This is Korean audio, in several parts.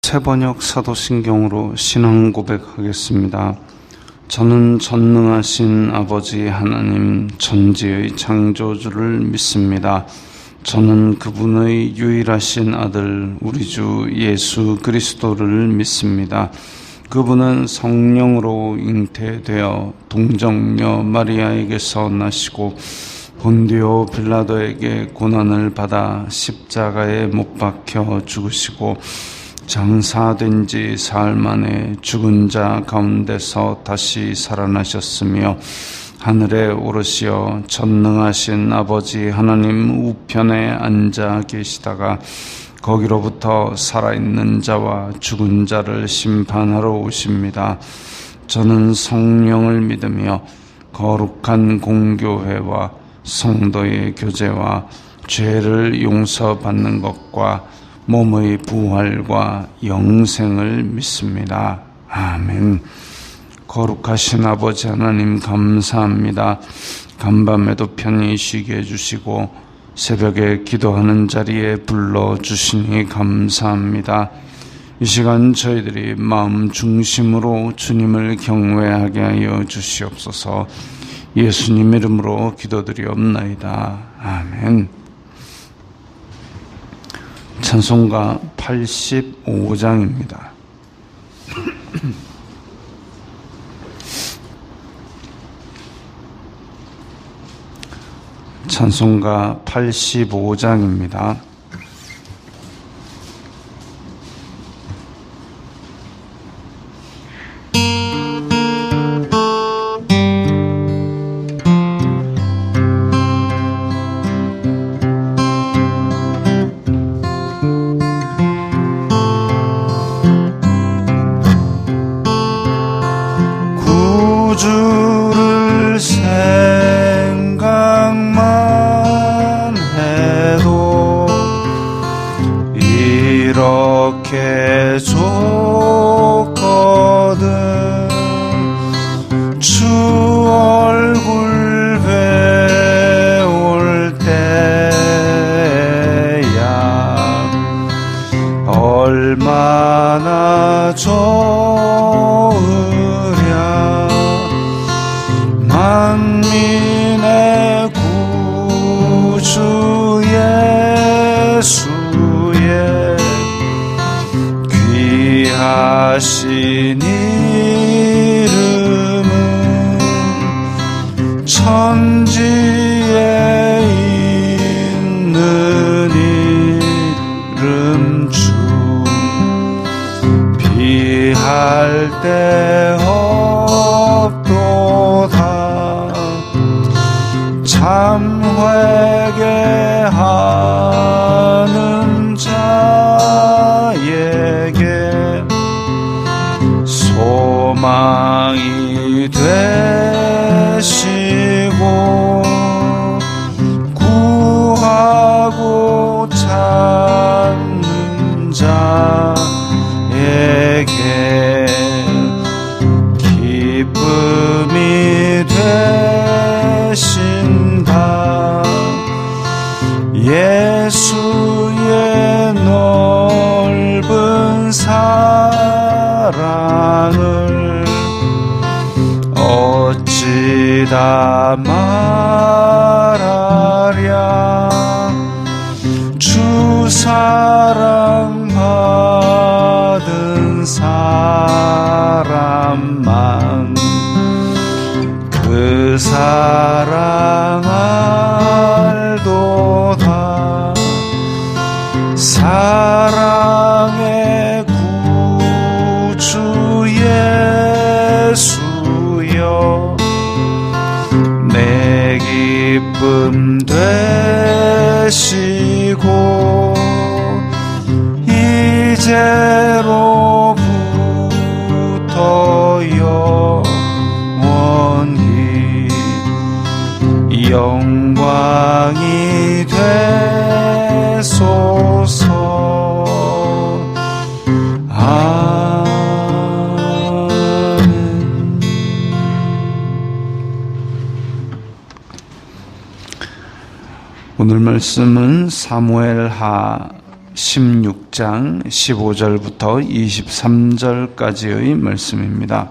새번역 사도신경으로 신앙 고백하겠습니다. 저는 전능하신 아버지 하나님 전지의 창조주를 믿습니다. 저는 그분의 유일하신 아들 우리 주 예수 그리스도를 믿습니다. 그분은 성령으로 잉태되어 동정녀 마리아에게서 나시고 본디오 빌라도에게 고난을 받아 십자가에 못 박혀 죽으시고 장사된 지 사흘 만에 죽은 자 가운데서 다시 살아나셨으며 하늘에 오르시어 전능하신 아버지 하나님 우편에 앉아 계시다가 거기로부터 살아있는 자와 죽은 자를 심판하러 오십니다. 저는 성령을 믿으며 거룩한 공교회와 성도의 교제와 죄를 용서받는 것과 몸의 부활과 영생을 믿습니다. 아멘. 거룩하신 아버지 하나님 감사합니다. 간밤에도 편히 쉬게 해주시고 새벽에 기도하는 자리에 불러주시니 감사합니다. 이 시간 저희들이 마음 중심으로 주님을 경외하게 하여 주시옵소서. 예수님 이름으로 기도드리옵나이다. 아멘. 찬송가 85장입니다. 찬송가 85장입니다. 구주를 생각만 해도 이렇게 좋거든. 주 얼굴 배울 때야 얼마나 좋으랴. 만민의 구주 예수의 귀하신 이름은 천지에 있는 이름 중 비할 데 없도다. 참 회개하는 자에게 소망이 되시고 구하고 찾는 자에게 기쁨이 되신다. 예수의 넓은 사랑을 어찌 다 말하랴. 주 사랑 받은 사람만 그 사랑 알도다. 사랑의 구주 예수여 내 기쁨 되시고 이제로부터 영원히 영광이 되소서. 아멘. 오늘 말씀은 사무엘하 16장 15절부터 23절까지의 말씀입니다.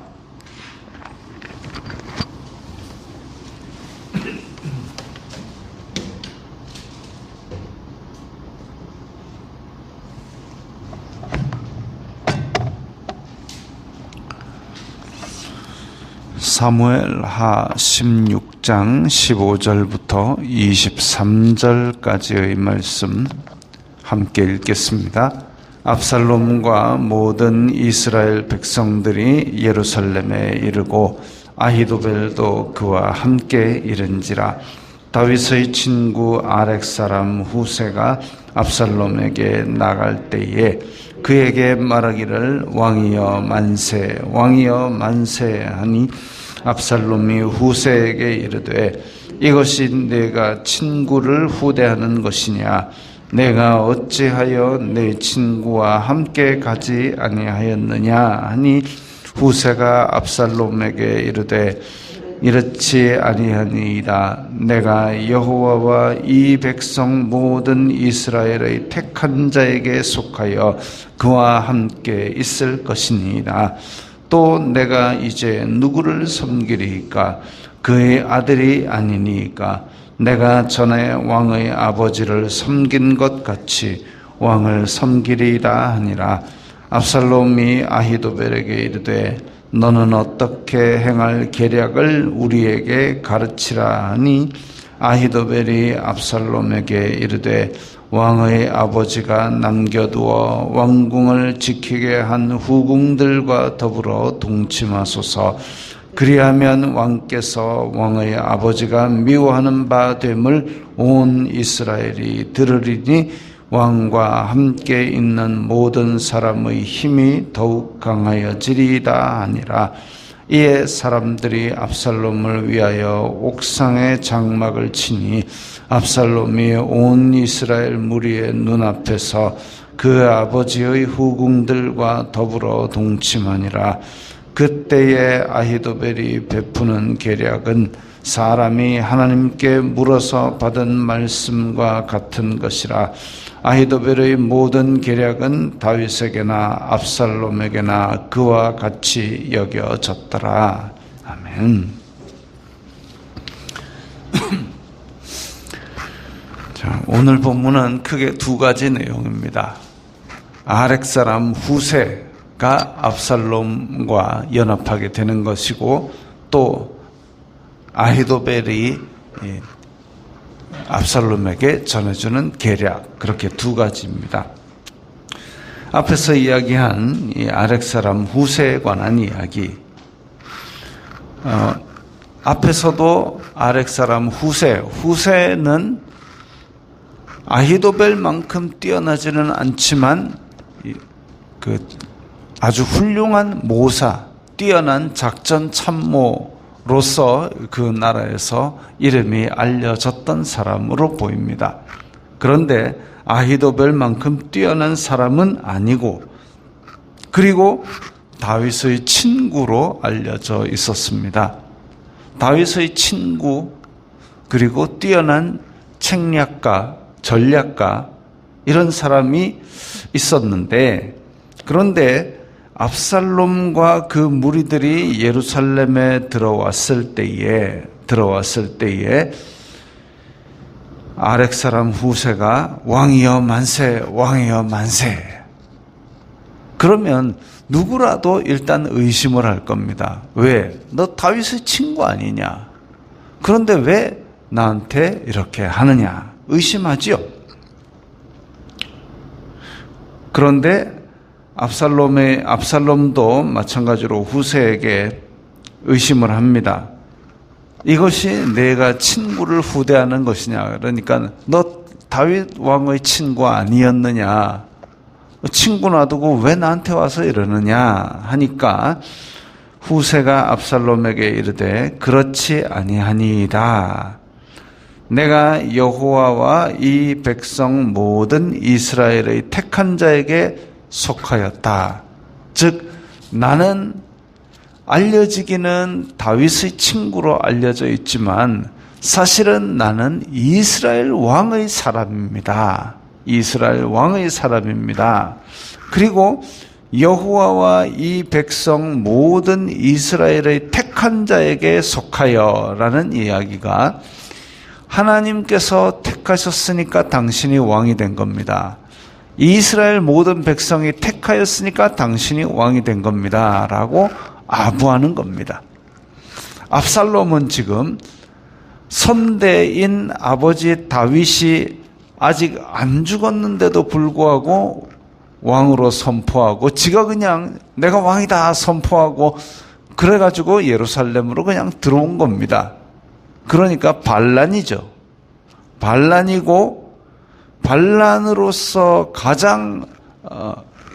사무엘하 16장 15절부터 23절까지의 말씀 함께 읽겠습니다. 압살롬과 모든 이스라엘 백성들이 예루살렘에 이르고 아히도벨도 그와 함께 이른지라. 다윗의 친구 아렉 사람 후세가 압살롬에게 나갈 때에 그에게 말하기를 왕이여 만세 왕이여 만세 하니 압살롬이 후세에게 이르되 이것이 내가 친구를 후대하는 것이냐 내가 어찌하여 내 친구와 함께 가지 아니하였느냐 하니 후세가 압살롬에게 이르되 이렇지 아니하니이다. 내가 여호와와 이 백성 모든 이스라엘의 택한 자에게 속하여 그와 함께 있을 것이니이다. 또 내가 이제 누구를 섬기리이까? 그의 아들이 아니니이까? 내가 전에 왕의 아버지를 섬긴 것 같이 왕을 섬기리이다 하니라. 압살롬이 아히도벨에게 이르되 너는 어떻게 행할 계략을 우리에게 가르치라 하니 아히도벨이 압살롬에게 이르되 왕의 아버지가 남겨두어 왕궁을 지키게 한 후궁들과 더불어 동침하소서. 그리하면 왕께서 왕의 아버지가 미워하는 바 됨을 온 이스라엘이 들으리니 왕과 함께 있는 모든 사람의 힘이 더욱 강하여지리이다 하니라. 이에 사람들이 압살롬을 위하여 옥상에 장막을 치니 압살롬이 온 이스라엘 무리의 눈앞에서 그 아버지의 후궁들과 더불어 동침하니라. 그때에 아히도벨이 베푸는 계략은 사람이 하나님께 물어서 받은 말씀과 같은 것이라. 아히도벨의 모든 계략은 다윗에게나 압살롬에게나 그와 같이 여겨졌더라. 아멘. 자, 오늘 본문은 크게 두 가지 내용입니다. 아렉 사람 후세가 압살롬과 연합하게 되는 것이고, 또 아히도벨이 압살롬에게 전해주는 계략, 그렇게 두 가지입니다. 앞에서 이야기한 이 아렉 사람 후세에 관한 이야기, 앞에서도 아렉 사람 후세는 아히도벨만큼 뛰어나지는 않지만 그 아주 훌륭한 모사, 뛰어난 작전 참모로서 그 나라에서 이름이 알려졌던 사람으로 보입니다. 그런데 아히도벨만큼 뛰어난 사람은 아니고, 그리고 다윗의 친구로 알려져 있었습니다. 다윗의 친구, 그리고 뛰어난 책략가, 전략가, 이런 사람이 있었는데, 그런데 압살롬과 그 무리들이 예루살렘에 들어왔을 때에 아렉 사람 후세가 왕이여 만세, 왕이여 만세. 그러면 누구라도 일단 의심을 할 겁니다. 왜? 너 다윗의 친구 아니냐? 그런데 왜 나한테 이렇게 하느냐? 의심하지요. 그런데 압살롬도 마찬가지로 후세에게 의심을 합니다. 이것이 내가 친구를 후대하는 것이냐? 그러니까 너 다윗 왕의 친구 아니었느냐? 친구 놔두고 왜 나한테 와서 이러느냐? 하니까 후세가 압살롬에게 이르되 그렇지 아니하니이다. 내가 여호와와 이 백성 모든 이스라엘의 택한 자에게 속하였다. 즉 나는 알려지기는 다윗의 친구로 알려져 있지만 사실은 나는 이스라엘 왕의 사람입니다. 이스라엘 왕의 사람입니다. 그리고 여호와와 이 백성 모든 이스라엘의 택한 자에게 속하여라는 이야기가 하나님께서 택하셨으니까 당신이 왕이 된 겁니다. 이스라엘 모든 백성이 택하였으니까 당신이 왕이 된 겁니다. 라고 아부하는 겁니다. 압살롬은 지금 선대인 아버지 다윗이 아직 안 죽었는데도 불구하고 왕으로 선포하고 지가 그냥 내가 왕이다 선포하고 그래가지고 예루살렘으로 그냥 들어온 겁니다. 그러니까 반란이죠. 반란이고 반란으로서 가장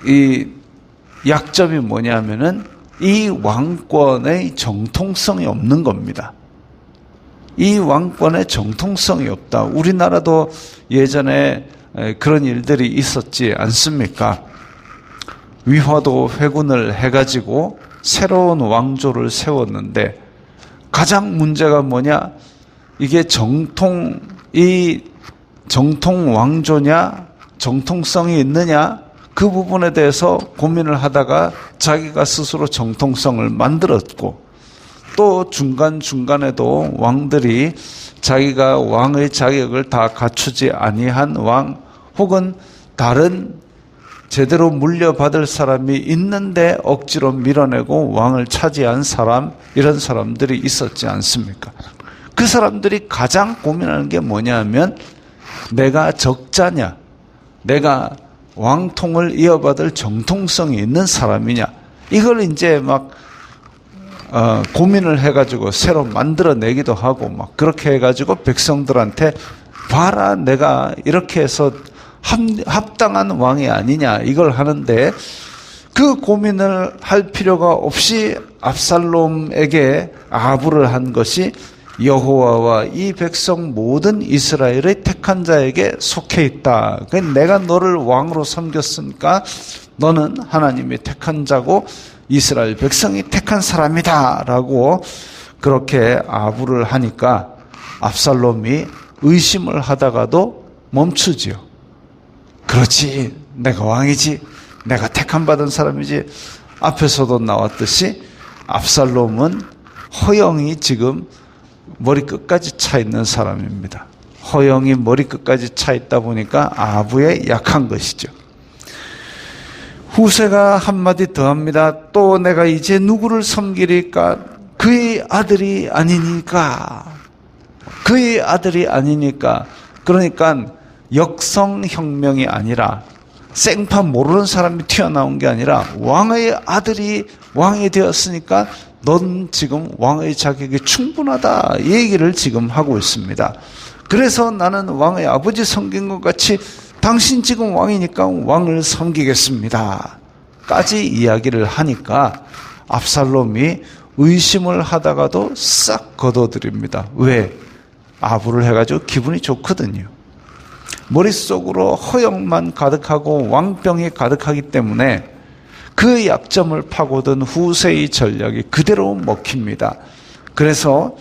이 약점이 뭐냐면은 이 왕권의 정통성이 없는 겁니다. 이 왕권의 정통성이 없다. 우리나라도 예전에 그런 일들이 있었지 않습니까? 위화도 회군을 해가지고 새로운 왕조를 세웠는데 가장 문제가 뭐냐? 이게 정통 왕조냐? 정통성이 있느냐? 그 부분에 대해서 고민을 하다가 자기가 스스로 정통성을 만들었고 또 중간중간에도 왕들이 자기가 왕의 자격을 다 갖추지 아니한 왕 혹은 다른 제대로 물려받을 사람이 있는데 억지로 밀어내고 왕을 차지한 사람, 이런 사람들이 있었지 않습니까? 그 사람들이 가장 고민하는 게 뭐냐면 내가 적자냐, 내가 왕통을 이어받을 정통성이 있는 사람이냐, 이걸 이제 막 고민을 해가지고 새로 만들어내기도 하고 막 그렇게 해가지고 백성들한테 봐라, 내가 이렇게 해서 합당한 왕이 아니냐, 이걸 하는데 그 고민을 할 필요가 없이 압살롬에게 아부를 한 것이 여호와와 이 백성 모든 이스라엘의 택한 자에게 속해 있다. 내가 너를 왕으로 섬겼으니까 너는 하나님이 택한 자고 이스라엘 백성이 택한 사람이다 라고 그렇게 아부를 하니까 압살롬이 의심을 하다가도 멈추지요. 그렇지, 내가 왕이지, 내가 택함 받은 사람이지. 앞에서도 나왔듯이 압살롬은 허영이 지금 머리끝까지 차 있는 사람입니다. 허영이 머리끝까지 차 있다 보니까 아부에 약한 것이죠. 후세가 한마디 더 합니다. 또 내가 이제 누구를 섬기리까? 그의 아들이 아니니까. 그의 아들이 아니니까. 그러니까 역성혁명이 아니라 생판 모르는 사람이 튀어나온 게 아니라 왕의 아들이 왕이 되었으니까 넌 지금 왕의 자격이 충분하다, 이 얘기를 지금 하고 있습니다. 그래서 나는 왕의 아버지 섬긴 것 같이 당신 지금 왕이니까 왕을 섬기겠습니다 까지 이야기를 하니까 압살롬이 의심을 하다가도 싹 거둬들입니다. 왜? 아부를 해가지고 기분이 좋거든요. 머릿속으로 허영만 가득하고 왕병이 가득하기 때문에 그 약점을 파고든 후세의 전략이 그대로 먹힙니다. 그래서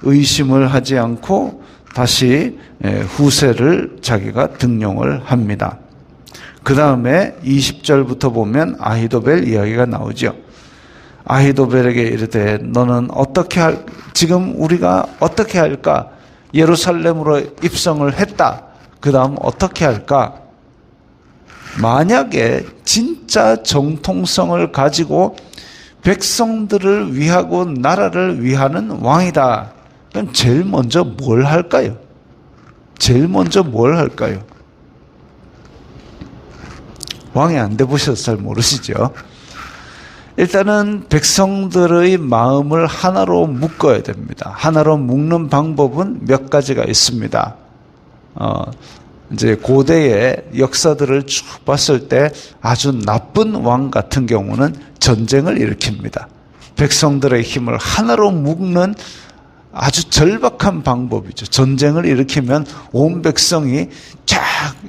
의심을 하지 않고 다시 후세를 자기가 등용을 합니다. 그 다음에 20절부터 보면 아히도벨 이야기가 나오죠. 아히도벨에게 이르되 너는 지금 우리가 어떻게 할까? 예루살렘으로 입성을 했다. 그 다음 어떻게 할까? 만약에 진짜 정통성을 가지고 백성들을 위하고 나라를 위하는 왕이다. 그럼 제일 먼저 뭘 할까요? 제일 먼저 뭘 할까요? 왕이 안 돼보셔서 잘 모르시죠? 일단은 백성들의 마음을 하나로 묶어야 됩니다. 하나로 묶는 방법은 몇 가지가 있습니다. 이제 고대의 역사들을 쭉 봤을 때 아주 나쁜 왕 같은 경우는 전쟁을 일으킵니다. 백성들의 힘을 하나로 묶는 아주 절박한 방법이죠. 전쟁을 일으키면 온 백성이 쫙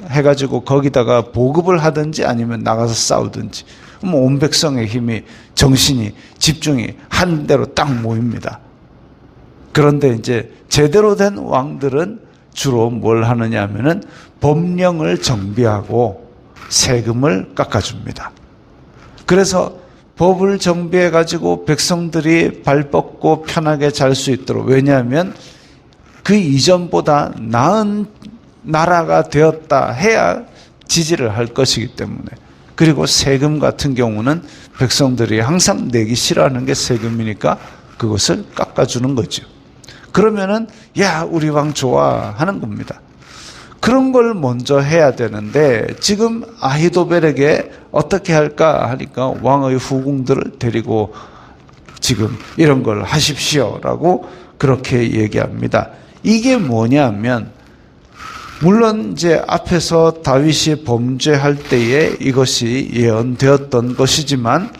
해가지고 거기다가 보급을 하든지 아니면 나가서 싸우든지, 그럼 온 백성의 힘이, 정신이, 집중이 한 대로 딱 모입니다. 그런데 이제 제대로 된 왕들은 주로 뭘 하느냐 하면은 법령을 정비하고 세금을 깎아줍니다. 그래서 법을 정비해 가지고 백성들이 발 뻗고 편하게 잘 수 있도록, 왜냐하면 그 이전보다 나은 나라가 되었다 해야 지지를 할 것이기 때문에. 그리고 세금 같은 경우는 백성들이 항상 내기 싫어하는 게 세금이니까 그것을 깎아주는 거죠. 그러면은 야, 우리 왕 좋아 하는 겁니다. 그런 걸 먼저 해야 되는데 지금 아히도벨에게 어떻게 할까 하니까 왕의 후궁들을 데리고 지금 이런 걸 하십시오라고 그렇게 얘기합니다. 이게 뭐냐면, 물론 이제 앞에서 다윗이 범죄할 때에 이것이 예언되었던 것이지만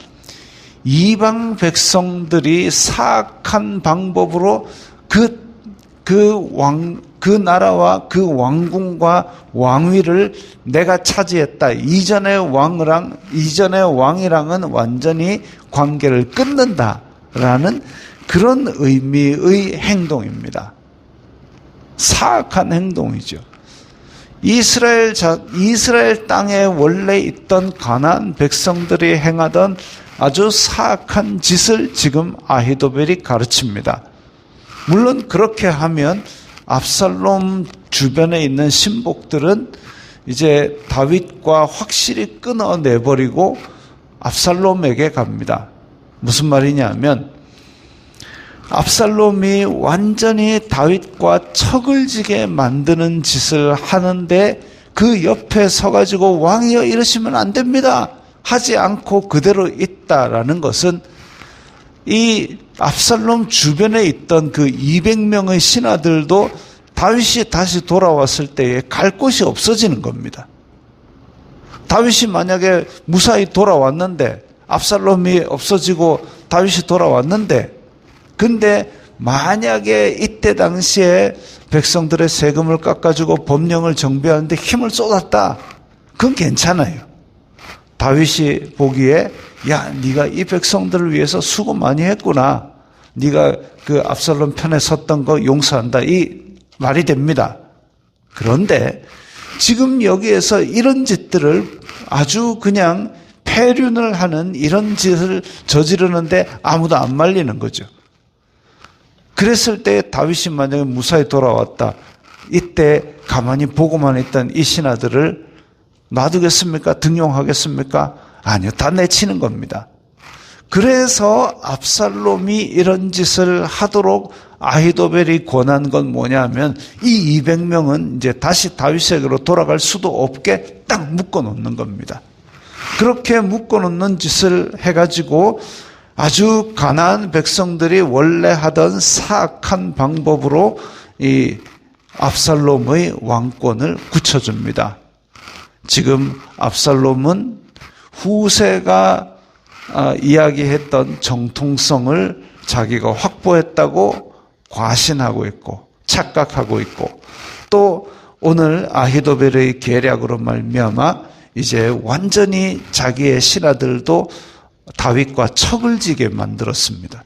이방 백성들이 사악한 방법으로 그 나라와 그 왕궁과 왕위를 내가 차지했다. 이전의 왕이랑은 완전히 관계를 끊는다라는 그런 의미의 행동입니다. 사악한 행동이죠. 이스라엘 땅에 원래 있던 가나안 백성들이 행하던 아주 사악한 짓을 지금 아히도벨이 가르칩니다. 물론 그렇게 하면 압살롬 주변에 있는 신복들은 이제 다윗과 확실히 끊어내버리고 압살롬에게 갑니다. 무슨 말이냐면, 압살롬이 완전히 다윗과 척을 지게 만드는 짓을 하는데 그 옆에 서가지고 왕이여 이러시면 안 됩니다 하지 않고 그대로 있다라는 것은 이 압살롬 주변에 있던 그 200명의 신하들도 다윗이 다시 돌아왔을 때에 갈 곳이 없어지는 겁니다. 다윗이 만약에 무사히 돌아왔는데, 압살롬이 없어지고 다윗이 돌아왔는데, 근데 만약에 이때 당시에 백성들의 세금을 깎아주고 법령을 정비하는데 힘을 쏟았다, 그건 괜찮아요. 다윗이 보기에 야, 네가 이 백성들을 위해서 수고 많이 했구나, 네가 그 압살롬 편에 섰던 거 용서한다, 이 말이 됩니다. 그런데 지금 여기에서 이런 짓들을 아주 그냥 폐륜을 하는 이런 짓을 저지르는데 아무도 안 말리는 거죠. 그랬을 때 다윗이 만약에 무사히 돌아왔다, 이때 가만히 보고만 있던 이 신하들을 놔두겠습니까? 등용하겠습니까? 아니요, 다 내치는 겁니다. 그래서 압살롬이 이런 짓을 하도록 아히도벨이 권한 건 뭐냐면, 이 200명은 이제 다시 다윗에게로 돌아갈 수도 없게 딱 묶어놓는 겁니다. 그렇게 묶어놓는 짓을 해가지고 아주 가난한 백성들이 원래 하던 사악한 방법으로 이 압살롬의 왕권을 굳혀줍니다. 지금 압살롬은 후세가 이야기했던 정통성을 자기가 확보했다고 과신하고 있고 착각하고 있고, 또 오늘 아히도벨의 계략으로 말미암아 이제 완전히 자기의 신하들도 다윗과 척을 지게 만들었습니다.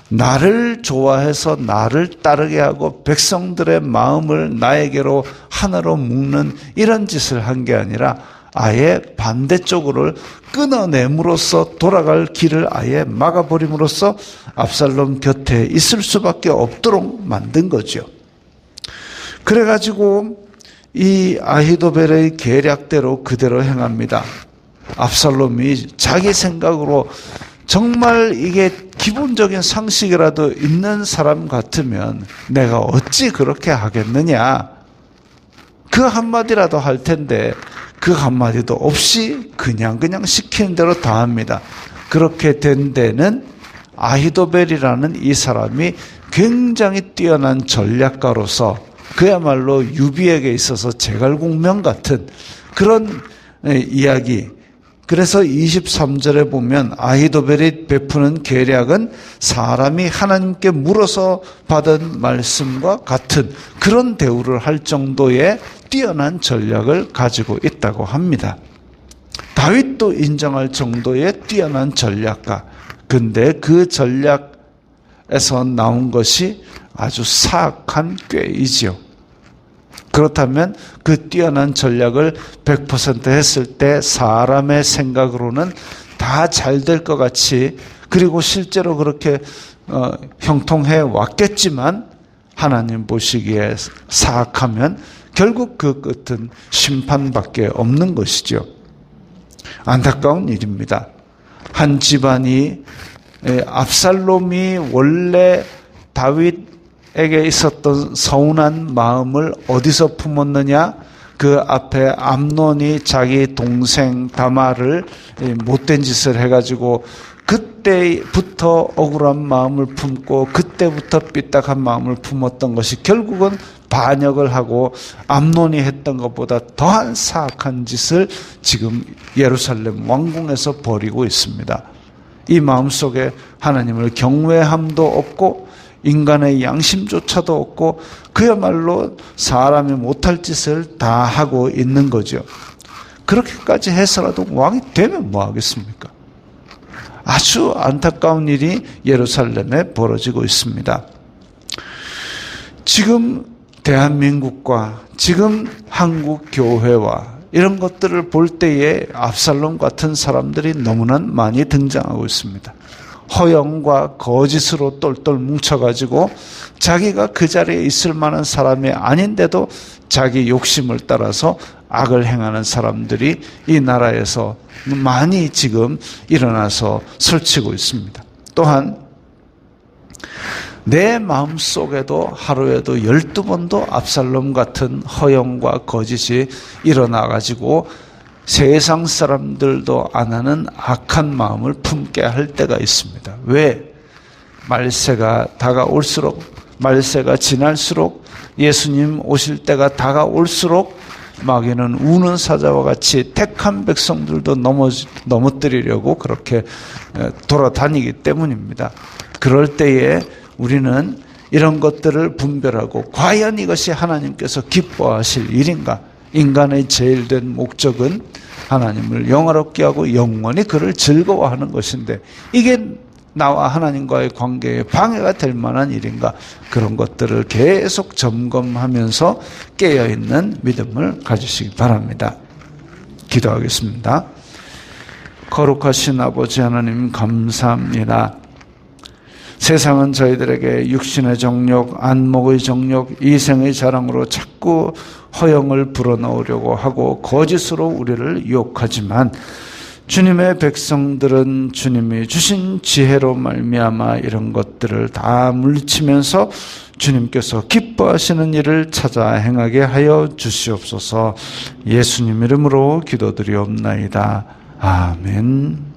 나를 좋아해서 나를 따르게 하고 백성들의 마음을 나에게로 하나로 묶는 이런 짓을 한 게 아니라 아예 반대쪽으로 끊어냄으로써 돌아갈 길을 아예 막아버림으로써 압살롬 곁에 있을 수밖에 없도록 만든 거죠. 그래가지고 이 아히도벨의 계략대로 그대로 행합니다. 압살롬이 자기 생각으로 정말 이게 기본적인 상식이라도 있는 사람 같으면 내가 어찌 그렇게 하겠느냐, 그 한마디라도 할 텐데 그 한마디도 없이 그냥 시키는 대로 다 합니다. 그렇게 된 데는 아히도벨이라는 이 사람이 굉장히 뛰어난 전략가로서 그야말로 유비에게 있어서 제갈공명 같은 그런 이야기. 그래서 23절에 보면 아히도벨이 베푸는 계략은 사람이 하나님께 물어서 받은 말씀과 같은 그런 대우를 할 정도의 뛰어난 전략을 가지고 있다고 합니다. 다윗도 인정할 정도의 뛰어난 전략가. 근데 그 전략에서 나온 것이 아주 사악한 꾀이지요. 그렇다면 그 뛰어난 전략을 100% 했을 때 사람의 생각으로는 다 잘 될 것 같이, 그리고 실제로 그렇게 형통해 왔겠지만 하나님 보시기에 사악하면 결국 그 끝은 심판밖에 없는 것이죠. 안타까운 일입니다. 한 집안이, 압살롬이 원래 다윗에게 있었던 서운한 마음을 어디서 품었느냐? 그 앞에 암논이 자기 동생 다말을 못된 짓을 해가지고 그때부터 억울한 마음을 품고 그때부터 삐딱한 마음을 품었던 것이 결국은 반역을 하고 암논이 했던 것보다 더한 사악한 짓을 지금 예루살렘 왕궁에서 벌이고 있습니다. 이 마음속에 하나님을 경외함도 없고 인간의 양심조차도 없고 그야말로 사람이 못할 짓을 다 하고 있는 거죠. 그렇게까지 해서라도 왕이 되면 뭐 하겠습니까? 아주 안타까운 일이 예루살렘에 벌어지고 있습니다. 지금 대한민국과 지금 한국 교회와 이런 것들을 볼 때에 압살롬 같은 사람들이 너무나 많이 등장하고 있습니다. 허영과 거짓으로 똘똘 뭉쳐가지고 자기가 그 자리에 있을 만한 사람이 아닌데도 자기 욕심을 따라서 악을 행하는 사람들이 이 나라에서 많이 지금 일어나서 설치고 있습니다. 또한 내 마음속에도 하루에도 12번도 압살롬 같은 허영과 거짓이 일어나가지고 세상 사람들도 안 하는 악한 마음을 품게 할 때가 있습니다. 왜? 말세가 다가올수록, 말세가 지날수록, 예수님 오실 때가 다가올수록 마귀는 우는 사자와 같이 택한 백성들도 넘어뜨리려고 그렇게 돌아다니기 때문입니다. 그럴 때에 우리는 이런 것들을 분별하고 과연 이것이 하나님께서 기뻐하실 일인가? 인간의 제일 된 목적은 하나님을 영화롭게 하고 영원히 그를 즐거워하는 것인데 이게 나와 하나님과의 관계에 방해가 될 만한 일인가? 그런 것들을 계속 점검하면서 깨어있는 믿음을 가지시기 바랍니다. 기도하겠습니다. 거룩하신 아버지 하나님 감사합니다. 세상은 저희들에게 육신의 정욕, 안목의 정욕, 이생의 자랑으로 자꾸 허영을 불어넣으려고 하고 거짓으로 우리를 유혹하지만 주님의 백성들은 주님이 주신 지혜로 말미암아 이런 것들을 다 물리치면서 주님께서 기뻐하시는 일을 찾아 행하게 하여 주시옵소서. 예수님 이름으로 기도드리옵나이다. 아멘.